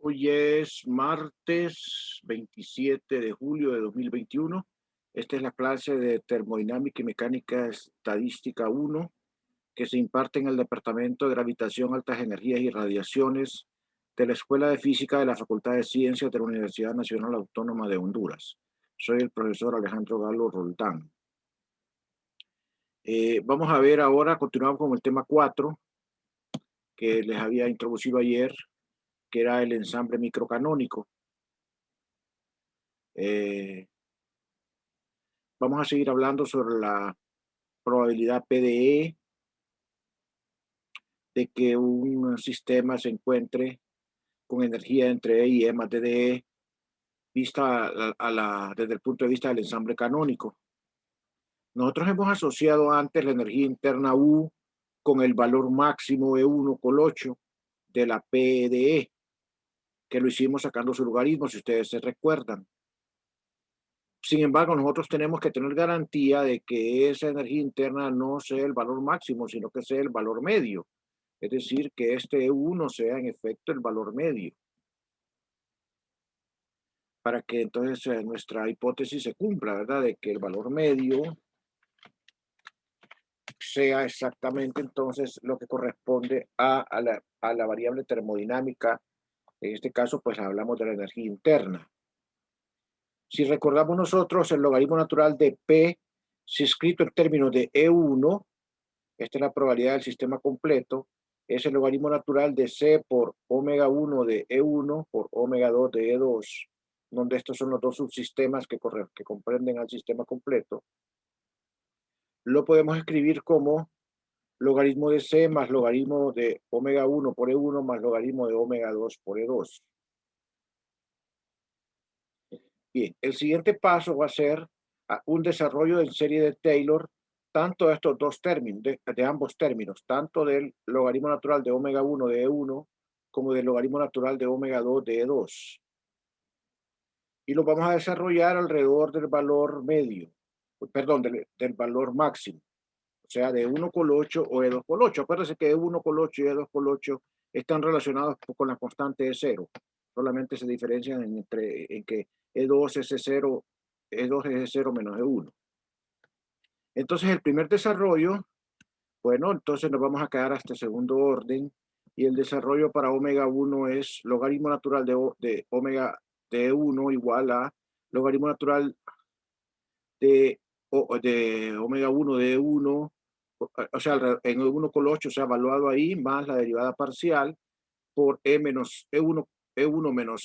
Hoy es martes 27 de julio de 2021. Esta es la clase de Termodinámica y Mecánica Estadística 1 que se imparte en el Departamento de Gravitación, Altas Energías y Radiaciones de la Escuela de Física de la Facultad de Ciencias de la Universidad Nacional Autónoma de Honduras. Soy el profesor Alejandro Galo Roldán. Vamos a ver ahora, continuamos con el tema 4 que les había introducido ayer, que era el ensamble microcanónico. Vamos a seguir hablando sobre la probabilidad PDE de que un sistema se encuentre con energía entre E y E más DDE vista desde el punto de vista del ensamble canónico. Nosotros hemos asociado antes la energía interna U con el valor máximo E1 de la PDE, que lo hicimos sacando su logaritmo, si ustedes se recuerdan. Sin embargo, nosotros tenemos que tener garantía de que esa energía interna no sea el valor máximo, sino que sea el valor medio. Es decir, que este E1 sea en efecto el valor medio. Para que entonces nuestra hipótesis se cumpla, ¿verdad? De que el valor medio sea exactamente entonces lo que corresponde a la variable termodinámica. En este caso, pues hablamos de la energía interna. Si recordamos nosotros el logaritmo natural de P, si escrito en términos de E1, esta es la probabilidad del sistema completo, es el logaritmo natural de C por omega 1 de E1 por omega 2 de E2, donde estos son los dos subsistemas que comprenden al sistema completo. Lo podemos escribir como logaritmo de C más logaritmo de omega 1 por E1 más logaritmo de omega 2 por E2. Bien, el siguiente paso va a ser un desarrollo en serie de Taylor, tanto de estos dos términos, de ambos términos, tanto del logaritmo natural de omega 1 de E1 como del logaritmo natural de omega 2 de E2. Y lo vamos a desarrollar alrededor del valor medio, perdón, del valor máximo, o sea, de 1,8 o E2,8. Acuérdense que E1,8 y E2,8 están relacionados con la constante de cero. Solamente se diferencian en que E2 es E0, E2 es E0 menos E1. Entonces, el primer desarrollo, bueno, entonces nos vamos a quedar hasta el segundo orden, y el desarrollo para omega 1 es logaritmo natural de omega de 1 igual a logaritmo natural de omega 1 de 1, o sea, en 1,8, o sea, evaluado ahí, más la derivada parcial por E1 menos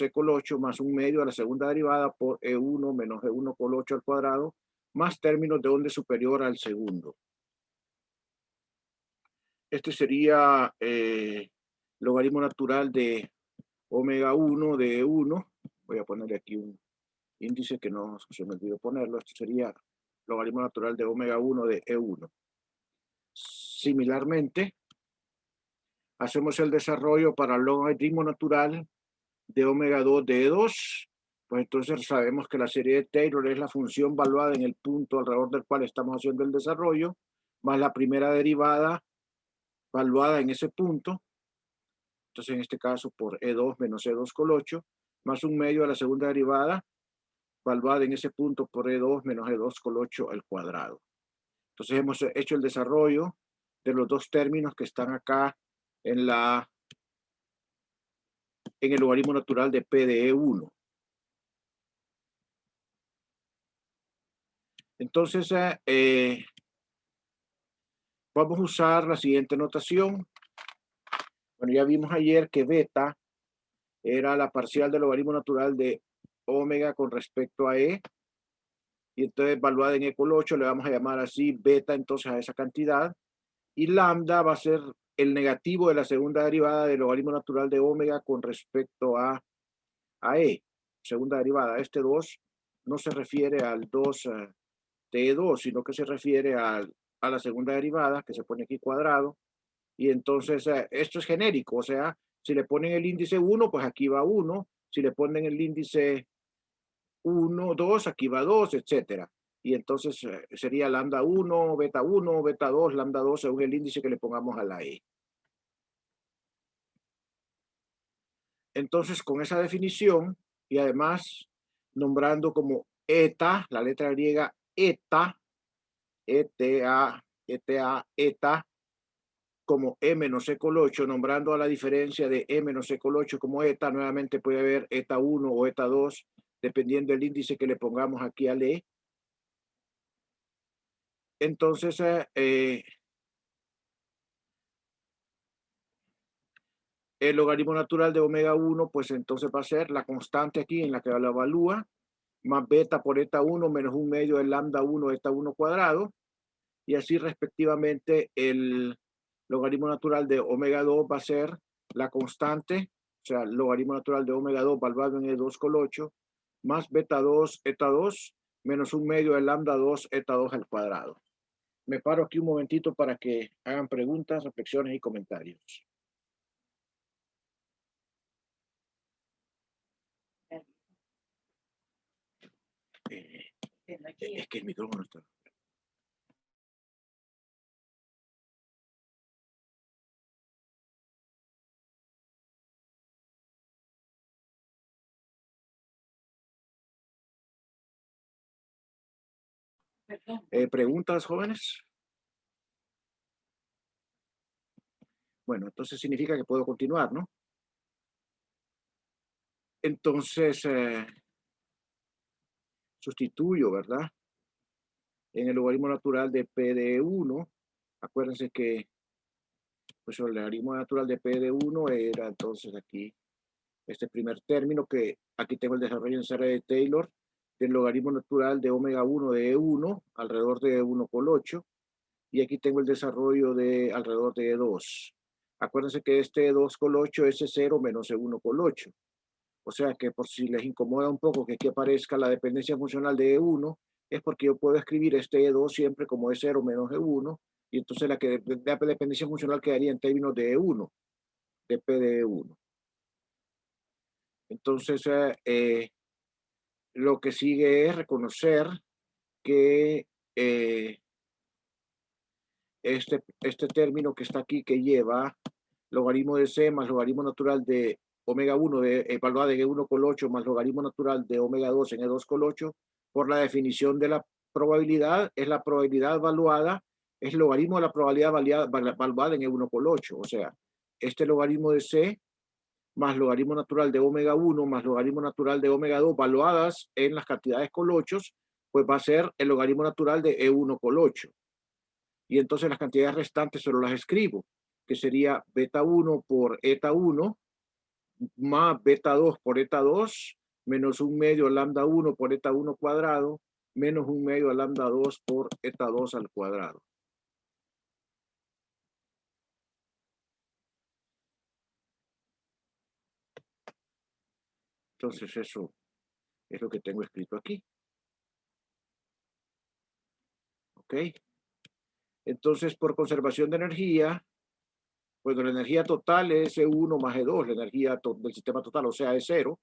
E,8 más un medio a la segunda derivada por E1 menos E1,8 al cuadrado, más términos de onda superior al segundo. Este sería logaritmo natural de omega 1 de E1. Voy a ponerle aquí un índice que no se me olvidó ponerlo. Esto sería logaritmo natural de omega 1 de E1. Similarmente, hacemos el desarrollo para el logaritmo natural de omega 2 de E2. Pues entonces sabemos que la serie de Taylor es la función valuada en el punto alrededor del cual estamos haciendo el desarrollo, más la primera derivada valuada en ese punto. Entonces, en este caso, por E2 menos E2,8, más un medio a la segunda derivada valuada en ese punto por E2 menos E2,8 al cuadrado. Entonces, hemos hecho el desarrollo de los dos términos que están acá en el logaritmo natural de P de E1. Entonces, vamos a usar la siguiente notación. Bueno, ya vimos ayer que beta era la parcial del logaritmo natural de omega con respecto a E, y entonces evaluada en E,8 le vamos a llamar así beta entonces a esa cantidad, y lambda va a ser el negativo de la segunda derivada del logaritmo natural de omega con respecto a E, segunda derivada. Este 2 no se refiere al 2 de E2, sino que se refiere a la segunda derivada, que se pone aquí cuadrado, y entonces esto es genérico, o sea, si le ponen el índice 1, pues aquí va 1, si le ponen el índice 1, 2, aquí va 2, etcétera. Y entonces sería lambda 1, beta 2, lambda 2, según el índice que le pongamos a la E. Entonces, con esa definición y además nombrando como eta, la letra griega eta, eta, como e menos e col 8, nombrando a la diferencia de e menos e col 8 como eta, nuevamente puede haber eta 1 o eta 2, dependiendo del índice que le pongamos aquí al e. Entonces, el logaritmo natural de omega 1, pues entonces va a ser la constante aquí en la que la evalúa, más beta por eta 1 menos un medio de lambda 1 eta 1 cuadrado, y así respectivamente el logaritmo natural de omega 2 va a ser la constante, o sea, el logaritmo natural de omega 2 valuado en E2 col 8, más beta 2 eta 2 menos un medio de lambda 2 eta 2 al cuadrado. Me paro aquí un momentito para que hagan preguntas, reflexiones y comentarios. Es que el micrófono está. ¿Preguntas, jóvenes? Bueno, entonces significa que puedo continuar, ¿no? Entonces, sustituyo, ¿verdad? En el logaritmo natural de P de 1, acuérdense que pues el logaritmo natural de P de 1 era entonces aquí este primer término, que aquí tengo el desarrollo en serie de Taylor del logaritmo natural de omega 1 de E1 alrededor de 1 por 8, y aquí tengo el desarrollo de alrededor de E2. Acuérdense que este E2 con 8 es E0 menos E1 con 8. O sea que por si les incomoda un poco que aquí aparezca la dependencia funcional de E1, es porque yo puedo escribir este E2 siempre como E0 menos E1, y entonces la dependencia funcional quedaría en términos de E1, de P de E1. Entonces, lo que sigue es reconocer que este término que está aquí, que lleva logaritmo de C más logaritmo natural de omega 1 de evaluada en E1 col 8 más logaritmo natural de omega 2 en E2 col 8, por la definición de la probabilidad, es la probabilidad evaluada, es el logaritmo de la probabilidad evaluada en E1 col 8. O sea, este logaritmo de C más logaritmo natural de omega 1 más logaritmo natural de omega 2 evaluadas en las cantidades col 8, pues va a ser el logaritmo natural de E1 col 8. Y entonces las cantidades restantes solo las escribo, que sería beta 1 por eta 1 más beta 2 por eta 2 menos un medio lambda 1 por eta 1 cuadrado menos un medio lambda 2 por eta 2 al cuadrado. Entonces eso es lo que tengo escrito aquí. ¿Ok? Entonces, por conservación de energía, pues la energía total es E1 más E2, la energía del sistema total, o sea, es 0.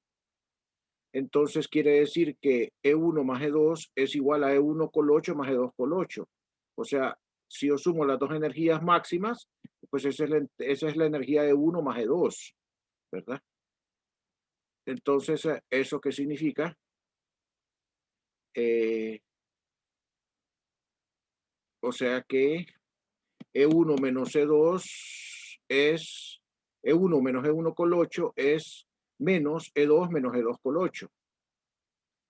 Entonces quiere decir que E1 más E2 es igual a E1 col 8 más E2 col 8. O sea, si yo sumo las dos energías máximas, pues esa es la energía de E1 más E2, ¿verdad? Entonces, ¿eso qué significa? O sea que E1 menos E2 es, E1 menos E1 col 8 es menos E2 menos E2 col 8.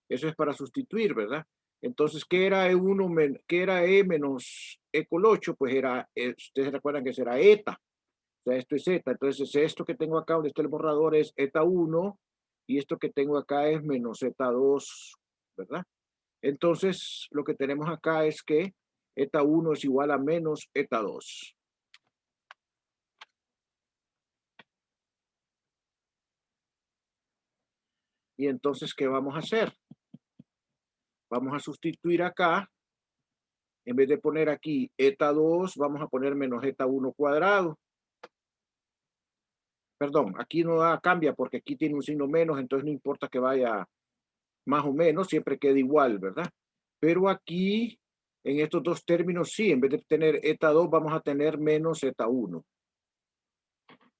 Eso es para sustituir, ¿verdad? Entonces, ¿qué era E1, qué era E menos E col 8? Pues era, ustedes recuerdan que será eta. O sea, esto es eta. Entonces, esto que tengo acá donde está el borrador es eta 1 y esto que tengo acá es menos eta 2, ¿verdad? Entonces, lo que tenemos acá es que eta 1 es igual a menos eta 2. Y entonces, ¿qué vamos a hacer? Vamos a sustituir acá. En vez de poner aquí eta 2, vamos a poner menos eta 1 cuadrado. Perdón, aquí no cambia porque aquí tiene un signo menos, entonces no importa que vaya más o menos, siempre queda igual, ¿verdad? Pero aquí, en estos dos términos, sí, en vez de tener eta 2, vamos a tener menos eta 1.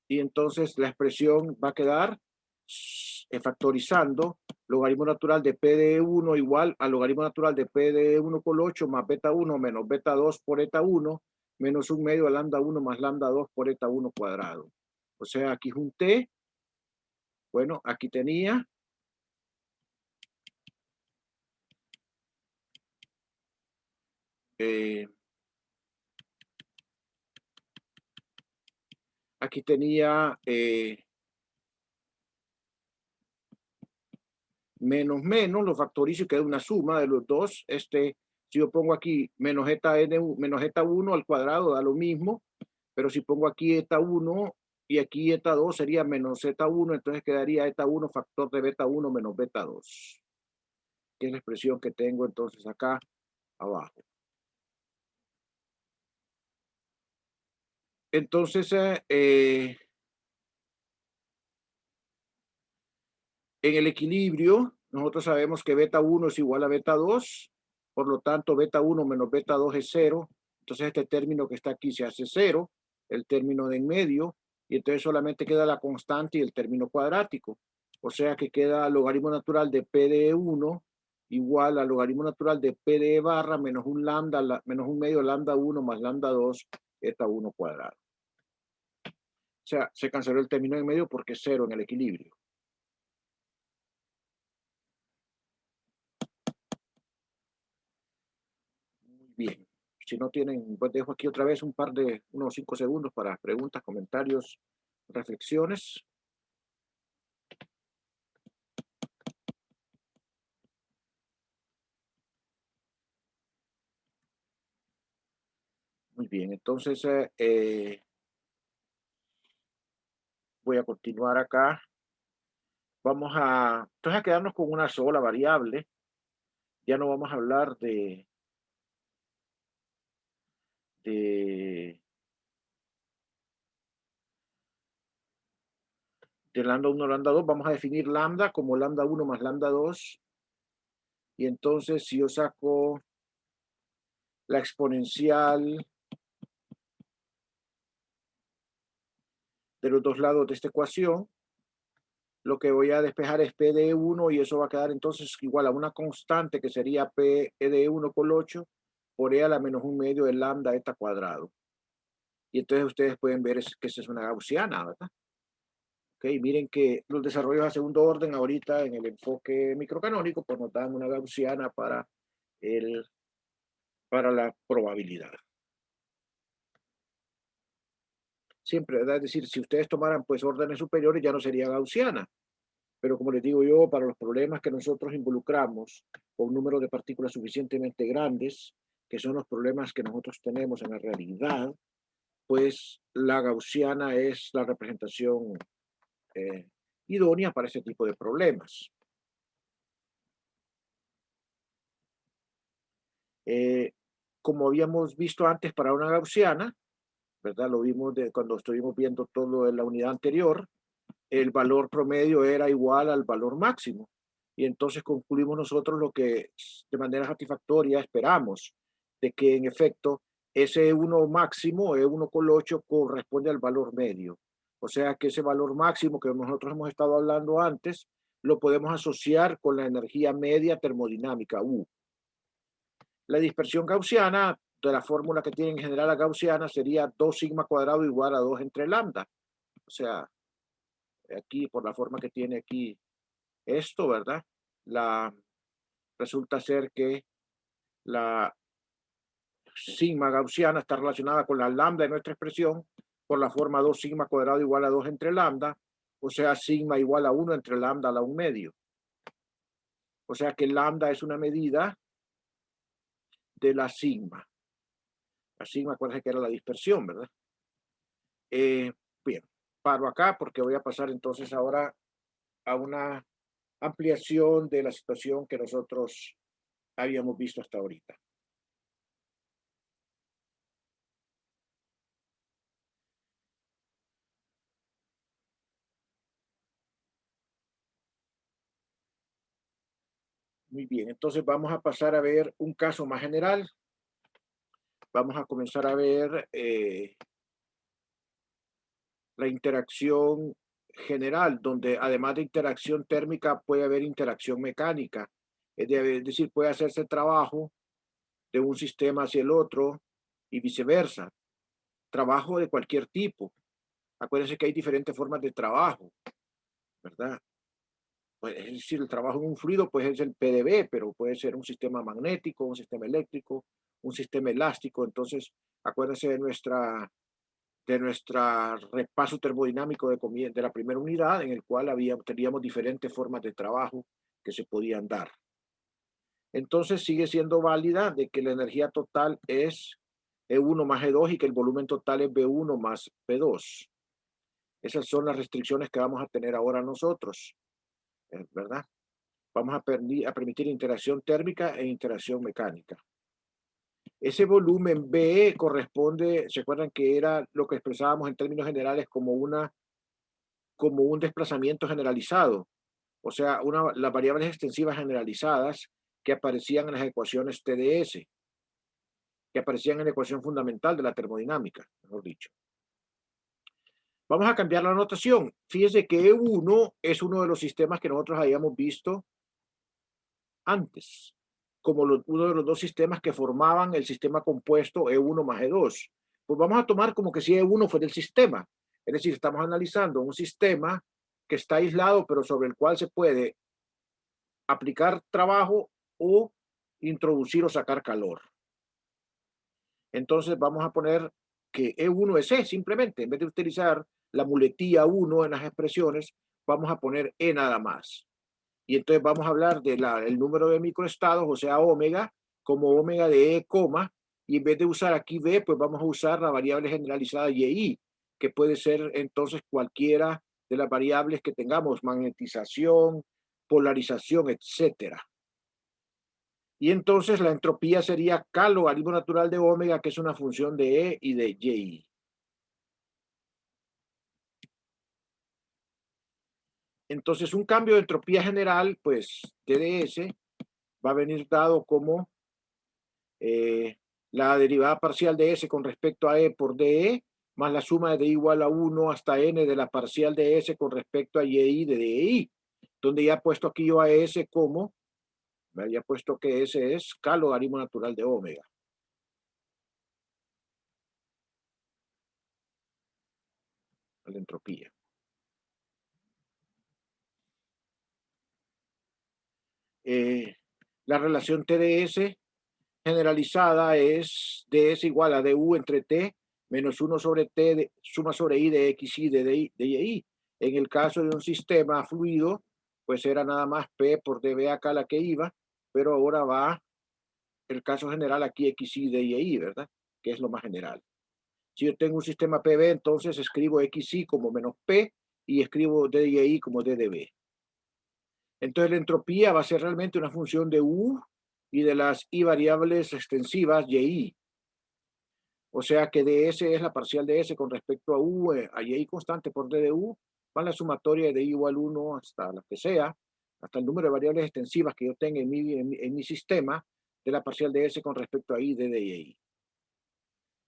Y entonces la expresión va a quedar factorizando, logaritmo natural de P de 1 igual al logaritmo natural de P de 1 por 8 más beta 1 menos beta 2 por eta 1 menos un medio de lambda 1 más lambda 2 por eta 1 cuadrado. O sea, aquí junté, bueno, aquí tenía aquí tenía menos menos, lo factorizo y queda una suma de los dos. Si yo pongo aquí menos eta, menos eta 1 al cuadrado da lo mismo, pero si pongo aquí eta 1 y aquí eta 2 sería menos eta 1, entonces quedaría eta 1 factor de beta 1 menos beta 2, que es la expresión que tengo entonces acá abajo. Entonces, en el equilibrio, nosotros sabemos que beta 1 es igual a beta 2, por lo tanto, beta 1 menos beta 2 es 0. Entonces, este término que está aquí se hace 0, el término de en medio, y entonces solamente queda la constante y el término cuadrático. O sea que queda logaritmo natural de P de 1 igual al logaritmo natural de P de barra menos un lambda, menos un medio lambda 1 más lambda 2, eta 1 cuadrado. O sea, se canceló el término en medio porque es 0 en el equilibrio. Muy bien. Si no tienen, pues dejo aquí otra vez unos 5 segundos para preguntas, comentarios, reflexiones. Muy bien, entonces voy a continuar acá. Vamos entonces a quedarnos con una sola variable. Ya no vamos a hablar de, de lambda 1, lambda 2. Vamos a definir lambda como lambda 1 más lambda 2. Y entonces si yo saco la exponencial de los dos lados de esta ecuación, lo que voy a despejar es P de 1 y eso va a quedar entonces igual a una constante que sería P de 1 por 8 por E a la menos un medio de lambda eta cuadrado. Y entonces ustedes pueden ver que esa es una gaussiana, ¿verdad? Ok, miren que los desarrollos a segundo orden ahorita en el enfoque microcanónico pues nos dan una gaussiana para la probabilidad. Siempre, ¿verdad? Es decir, si ustedes tomaran pues órdenes superiores ya no sería gaussiana. Pero como les digo yo, para los problemas que nosotros involucramos con un número de partículas suficientemente grandes, que son los problemas que nosotros tenemos en la realidad, pues la gaussiana es la representación idónea para ese tipo de problemas. Como habíamos visto antes para una gaussiana, ¿verdad? Lo vimos cuando estuvimos viendo todo en la unidad anterior, el valor promedio era igual al valor máximo. Y entonces concluimos nosotros lo que de manera satisfactoria esperamos, de que en efecto ese 1 máximo, E1 con 8, corresponde al valor medio. O sea que ese valor máximo que nosotros hemos estado hablando antes, lo podemos asociar con la energía media termodinámica, U. La dispersión gaussiana, de la fórmula que tiene en general la gaussiana, sería 2 sigma cuadrado igual a 2 entre lambda. O sea, aquí por la forma que tiene aquí esto, ¿verdad? Resulta ser que la sigma gaussiana está relacionada con la lambda de nuestra expresión por la forma 2 sigma cuadrado igual a 2 entre lambda, o sea, sigma igual a 1 entre lambda a la 1 medio. O sea que lambda es una medida de la sigma. La sigma, acuérdense que era la dispersión, ¿verdad? Bien, paro acá porque voy a pasar entonces ahora a una ampliación de la situación que nosotros habíamos visto hasta ahorita. Muy bien, entonces vamos a pasar a ver un caso más general. Vamos a comenzar a ver la interacción general, donde además de interacción térmica puede haber interacción mecánica. Es decir, puede hacerse trabajo de un sistema hacia el otro y viceversa. Trabajo de cualquier tipo. Acuérdense que hay diferentes formas de trabajo, ¿verdad? Pues, es decir, el trabajo en un fluido pues es el PdV, pero puede ser un sistema magnético, un sistema eléctrico, un sistema elástico. Entonces, acuérdense de nuestra repaso termodinámico de la primera unidad, en el cual teníamos diferentes formas de trabajo que se podían dar. Entonces sigue siendo válida de que la energía total es E1 más E2 y que el volumen total es B1 más P2. Esas son las restricciones que vamos a tener ahora nosotros, ¿verdad? Vamos a permitir interacción térmica e interacción mecánica. Ese volumen B corresponde, ¿se acuerdan que era lo que expresábamos en términos generales como un desplazamiento generalizado? O sea, las variables extensivas generalizadas que aparecían en las ecuaciones TdS, que aparecían en la ecuación fundamental de la termodinámica, mejor dicho. Vamos a cambiar la notación. Fíjense que E1 es uno de los sistemas que nosotros habíamos visto antes, como uno de los dos sistemas que formaban el sistema compuesto E1 más E2. Pues vamos a tomar como que si E1 fuera el sistema. Es decir, estamos analizando un sistema que está aislado, pero sobre el cual se puede aplicar trabajo o introducir o sacar calor. Entonces vamos a poner que E1 es E simplemente. En vez de utilizar la muletilla 1 en las expresiones, vamos a poner E nada más. Y entonces vamos a hablar del número de microestados, o sea, omega, como omega de E, y en vez de usar aquí B, pues vamos a usar la variable generalizada YI, que puede ser entonces cualquiera de las variables que tengamos, magnetización, polarización, etcétera. Y entonces la entropía sería K logaritmo natural de omega, que es una función de E y de Y. Entonces un cambio de entropía general, pues TdS, va a venir dado como la derivada parcial de S con respecto a E por DE, más la suma de D igual a 1 hasta N de la parcial de S con respecto a YI de DI, donde ya he puesto aquí yo a S como, me había puesto que S es K logaritmo natural de omega. La entropía. La relación TdS generalizada es ds igual a du entre t menos 1 sobre t suma sobre i de xy de y. En el caso de un sistema fluido, pues era nada más p por dv acá la que iba, pero ahora va el caso general aquí xy de y, ¿verdad? Que es lo más general. Si yo tengo un sistema PV, entonces escribo xy como menos p y escribo dyi como ddv. Entonces la entropía va a ser realmente una función de U y de las I variables extensivas YI. O sea que ds es la parcial de S con respecto a U, a Y constante por D de U, más la sumatoria de I igual 1 hasta la que sea, hasta el número de variables extensivas que yo tenga en mi sistema, de la parcial de S con respecto a I de Y.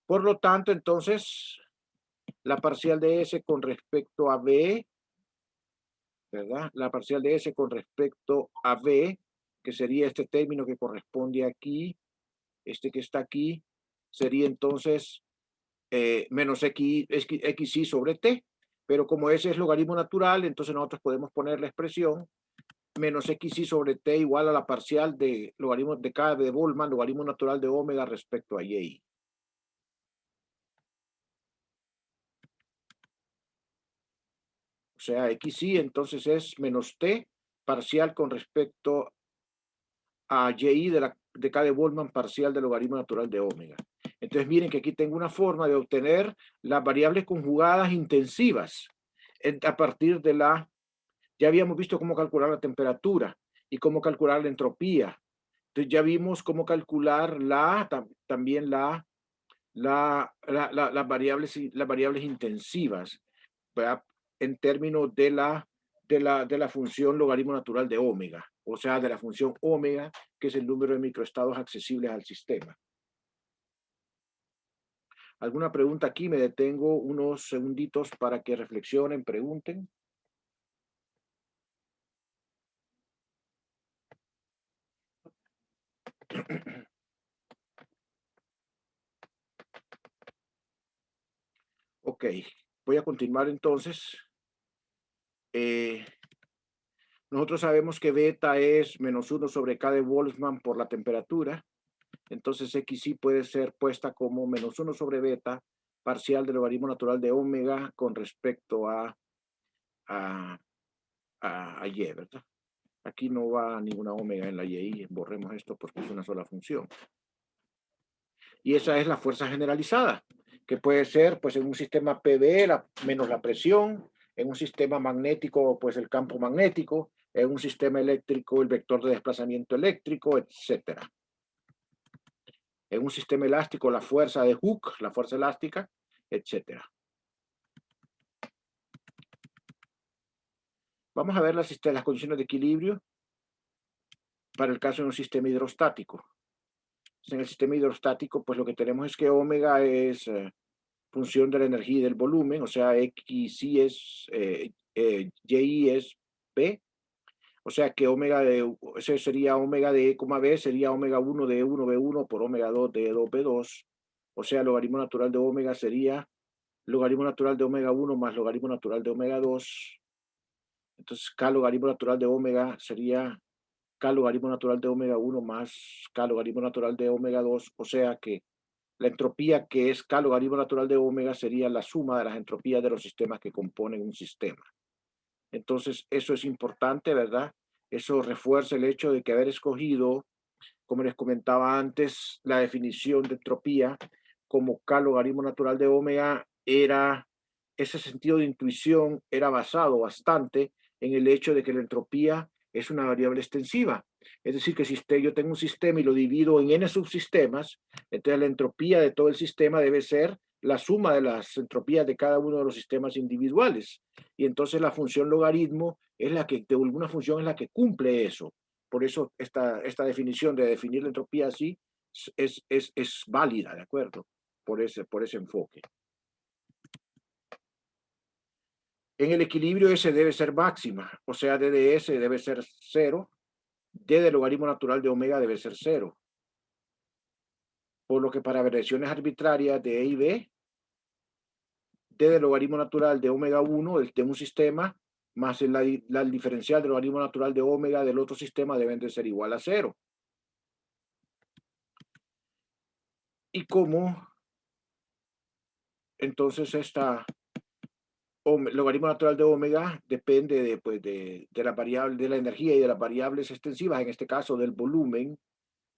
Por lo tanto, entonces, la parcial de S con respecto a B, ¿verdad? La parcial de S con respecto a B, que sería este término que corresponde aquí, este que está aquí, sería entonces menos xy sobre t, pero como ese es logaritmo natural, entonces nosotros podemos poner la expresión menos xy sobre t igual a la parcial de logaritmo de k de Boltzmann, logaritmo natural de omega respecto a y. O sea, xy entonces es menos t parcial con respecto a y de k de Boltzmann parcial del logaritmo natural de omega. Entonces miren que aquí tengo una forma de obtener las variables conjugadas intensivas a partir de ya habíamos visto cómo calcular la temperatura y cómo calcular la entropía. Entonces ya vimos cómo calcular también las variables intensivas, ¿verdad? En términos de la función logaritmo natural de omega, o sea, de la función omega, que es el número de microestados accesibles al sistema. ¿Alguna pregunta aquí? Me detengo unos segunditos para que reflexionen, pregunten. Ok, voy a continuar entonces. Nosotros sabemos que beta es -1 sobre K de Boltzmann por la temperatura. Entonces XY puede ser puesta como -1 sobre beta parcial del logaritmo natural de omega con respecto a, a Y, ¿verdad? Aquí no va ninguna omega en la Y, borremos esto porque es una sola función. Y esa es la fuerza generalizada, que puede ser pues en un sistema PV menos la presión, en un sistema magnético pues el campo magnético, en un sistema eléctrico el vector de desplazamiento eléctrico, etcétera. En un sistema elástico la fuerza de Hooke, la fuerza elástica, etcétera. Vamos a ver las condiciones de equilibrio para el caso de un sistema hidrostático. En el sistema hidrostático, pues lo que tenemos es que omega es función de la energía y del volumen, o sea, XY es, Y es P, o sea que omega de, ese sería omega de E, B, sería omega 1 de 1 B1 por omega 2 de 2 B2, o sea, logaritmo natural de omega sería logaritmo natural de omega 1 más logaritmo natural de omega 2. Entonces, K logaritmo natural de omega sería K logaritmo natural de omega 1 más K logaritmo natural de omega 2, o sea que la entropía que es K logaritmo natural de omega sería la suma de las entropías de los sistemas que componen un sistema. Entonces, eso es importante, ¿verdad? Eso refuerza el hecho de que haber escogido, como les comentaba antes, la definición de entropía como K logaritmo natural de omega era, ese sentido de intuición era basado bastante en el hecho de que la entropía es una variable extensiva. Es decir, que si yo tengo un sistema y lo divido en n subsistemas, entonces la entropía de todo el sistema debe ser la suma de las entropías de cada uno de los sistemas individuales. Y entonces la función logaritmo es la que, de alguna función es la que cumple eso. Por eso esta definición de definir la entropía así es válida, ¿de acuerdo? Por ese enfoque. En el equilibrio S debe ser máxima, o sea, D de S debe ser 0, D del logaritmo natural de omega debe ser 0. Por lo que para variaciones arbitrarias de E y B, D del logaritmo natural de omega 1 de un sistema más la diferencial del logaritmo natural de omega del otro sistema deben de ser igual a 0. Y como entonces logaritmo natural de omega depende de la variable de la energía y de las variables extensivas, en este caso del volumen.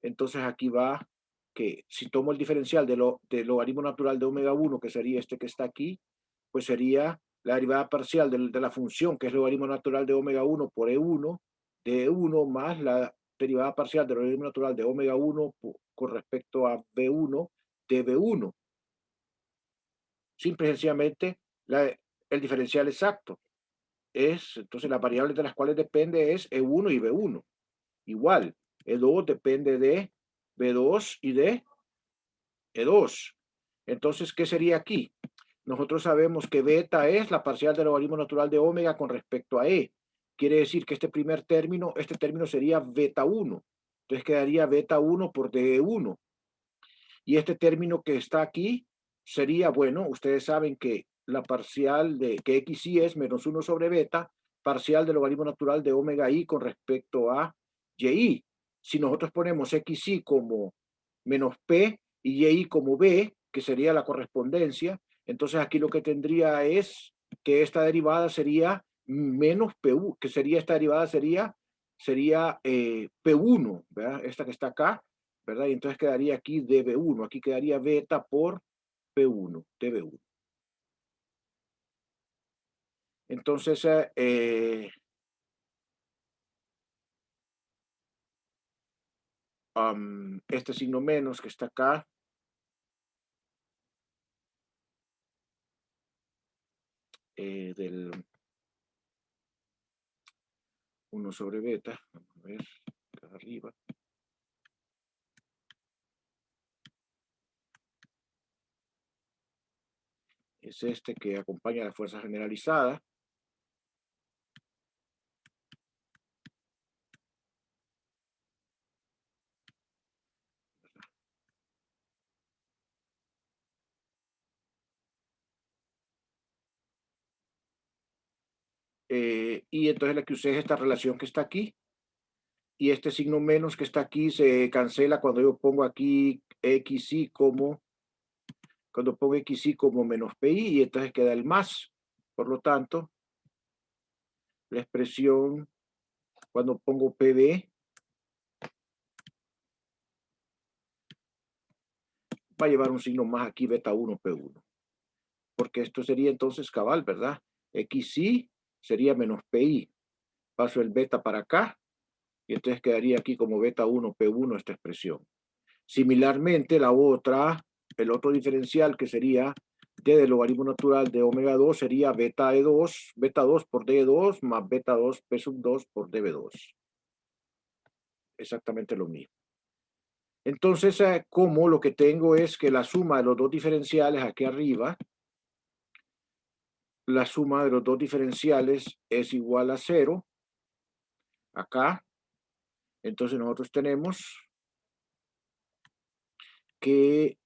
Entonces aquí va que si tomo el diferencial del logaritmo natural de omega 1, que sería este que está aquí, pues sería la derivada parcial de la función, que es logaritmo natural de omega 1 por E1, de E1 más la derivada parcial del logaritmo natural de omega 1 con respecto a B1 de B1. Simple y sencillamente el diferencial exacto. Entonces las variables de las cuales depende es E1 y B1. Igual, E2 depende de B2 y de E2. Entonces, ¿qué sería aquí? Nosotros sabemos que beta es la parcial del logaritmo natural de omega con respecto a E. Quiere decir que este término sería beta 1. Entonces quedaría beta 1 por DE1. Y este término que está aquí sería, bueno, ustedes saben que la parcial de que XY es -1 sobre beta, parcial del logaritmo natural de omega I con respecto a YI. Si nosotros ponemos XY como menos P y YI como B, que sería la correspondencia, entonces aquí lo que tendría es que esta derivada sería menos PU, que sería esta derivada sería P1, ¿verdad? Esta que está acá, ¿verdad? Y entonces quedaría aquí dB1, aquí quedaría beta por P1, dB1. Entonces, este signo menos que está acá, del 1 sobre beta, vamos a ver, acá arriba. Es este que acompaña a la fuerza generalizada. y entonces la que usé es esta relación que está aquí, y este signo menos que está aquí se cancela cuando yo pongo aquí xy como, cuando pongo xy como menos pi, y entonces queda el más. Por lo tanto, la expresión cuando pongo pb va a llevar un signo más aquí, beta 1 P1, porque esto sería entonces cabal, ¿verdad? XY sería menos PI. Paso el beta para acá, y entonces quedaría aquí como beta 1 P1 esta expresión. Similarmente, la otra, el otro diferencial que sería d del logaritmo natural de omega 2 sería beta E2, beta 2 por D2 más beta 2 P sub 2 por DB2. Exactamente lo mismo. Entonces, como lo que tengo es que la suma de los dos diferenciales aquí arriba, la suma de los dos diferenciales es igual a 0, acá. Entonces nosotros tenemos que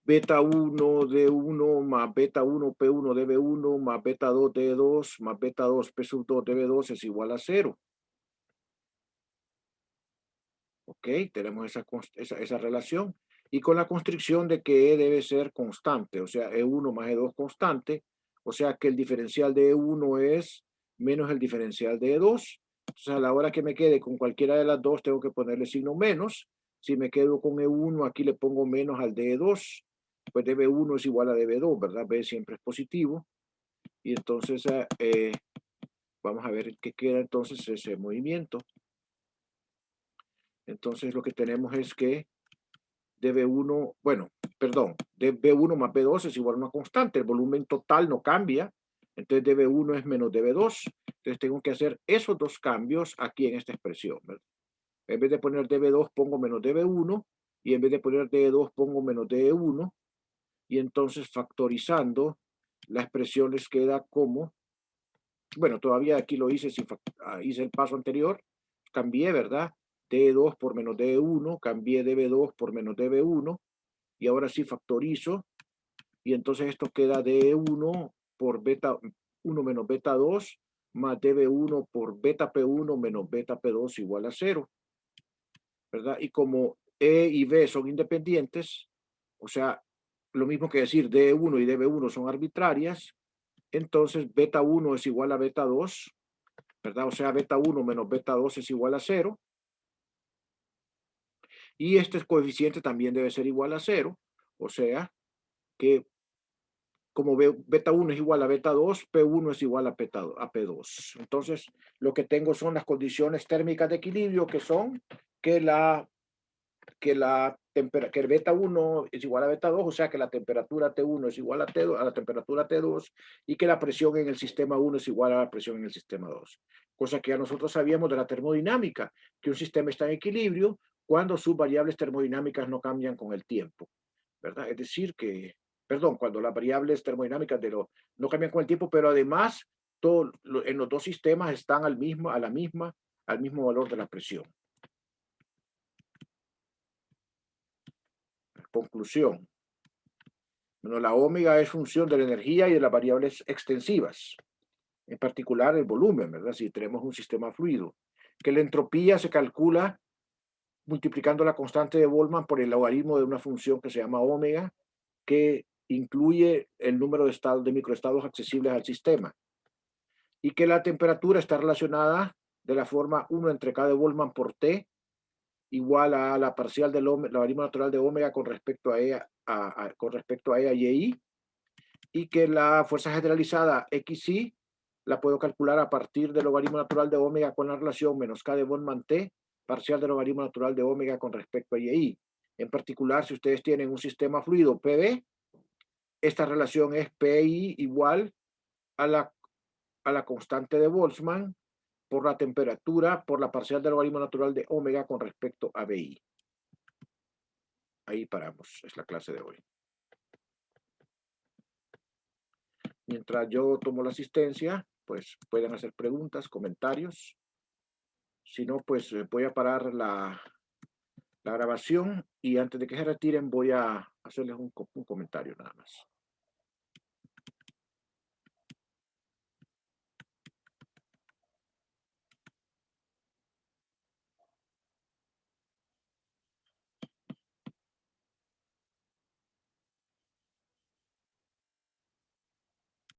beta 1 D1 más beta 1 P1 DB1 más beta 2 D2 más beta 2 P sub 2 DB2 es igual a 0. Ok, tenemos esa relación. Y con la constricción de que E debe ser constante, o sea, E1 más E2 constante, o sea que el diferencial de E1 es menos el diferencial de E2. Entonces, a la hora que me quede con cualquiera de las dos, tengo que ponerle signo menos. Si me quedo con E1, aquí le pongo menos al de E2. Pues dB1 es igual a dB2, ¿verdad? B siempre es positivo. Y entonces, vamos a ver qué queda entonces ese movimiento. Entonces, lo que tenemos es que dB1, bueno, perdón, dB1 más B2 es igual a una constante, el volumen total no cambia, entonces dB1 es menos dB2, entonces tengo que hacer esos dos cambios aquí en esta expresión, ¿verdad? En vez de poner dB2 pongo menos dB1, y en vez de poner dB2 pongo menos dB1, y entonces factorizando, la expresión les queda como, bueno, todavía aquí lo hice, hice el paso anterior, cambié, ¿verdad? D2 por menos D1, cambié dB2 por menos dB1, y ahora sí factorizo, y entonces esto queda D1 por beta 1 menos beta 2 más dB1 por beta P1 menos beta P2 igual a 0, ¿verdad? Y como E y B son independientes, o sea, lo mismo que decir D1 y dB1 son arbitrarias, entonces beta 1 es igual a beta 2, ¿verdad? O sea, beta 1 menos beta 2 es igual a 0, y este coeficiente también debe ser igual a 0, o sea, que como beta 1 es igual a beta 2, P1 es igual a P2. Entonces, lo que tengo son las condiciones térmicas de equilibrio, que son que que el beta 1 es igual a beta 2, o sea que la temperatura T1 es igual a, T2, a la temperatura T2, y que la presión en el sistema 1 es igual a la presión en el sistema 2. Cosa que ya nosotros sabíamos de la termodinámica, que un sistema está en equilibrio cuando sus variables termodinámicas no cambian con el tiempo, ¿verdad? Es decir, que, perdón, cuando las variables termodinámicas no cambian con el tiempo, pero además en los dos sistemas están al mismo valor de la presión. Conclusión. Bueno, la ómega es función de la energía y de las variables extensivas, en particular el volumen, ¿verdad? Si tenemos un sistema fluido, que la entropía se calcula multiplicando la constante de Boltzmann por el logaritmo de una función que se llama ómega, que incluye el número de microestados accesibles al sistema, y que la temperatura está relacionada de la forma 1 entre K de Boltzmann por T igual a la parcial del logaritmo natural de omega con respecto a ella, con respecto a ella y I, y que la fuerza generalizada XY la puedo calcular a partir del logaritmo natural de omega con la relación menos K de Boltzmann T, parcial del logaritmo natural de omega con respecto a Y. En particular, si ustedes tienen un sistema fluido PB, esta relación es PI igual a la constante de Boltzmann por la temperatura por la parcial del logaritmo natural de omega con respecto a BI. Ahí paramos, es la clase de hoy. Mientras yo tomo la asistencia, pues pueden hacer preguntas, comentarios. Si no, pues voy a parar la grabación, y antes de que se retiren voy a hacerles un comentario nada más.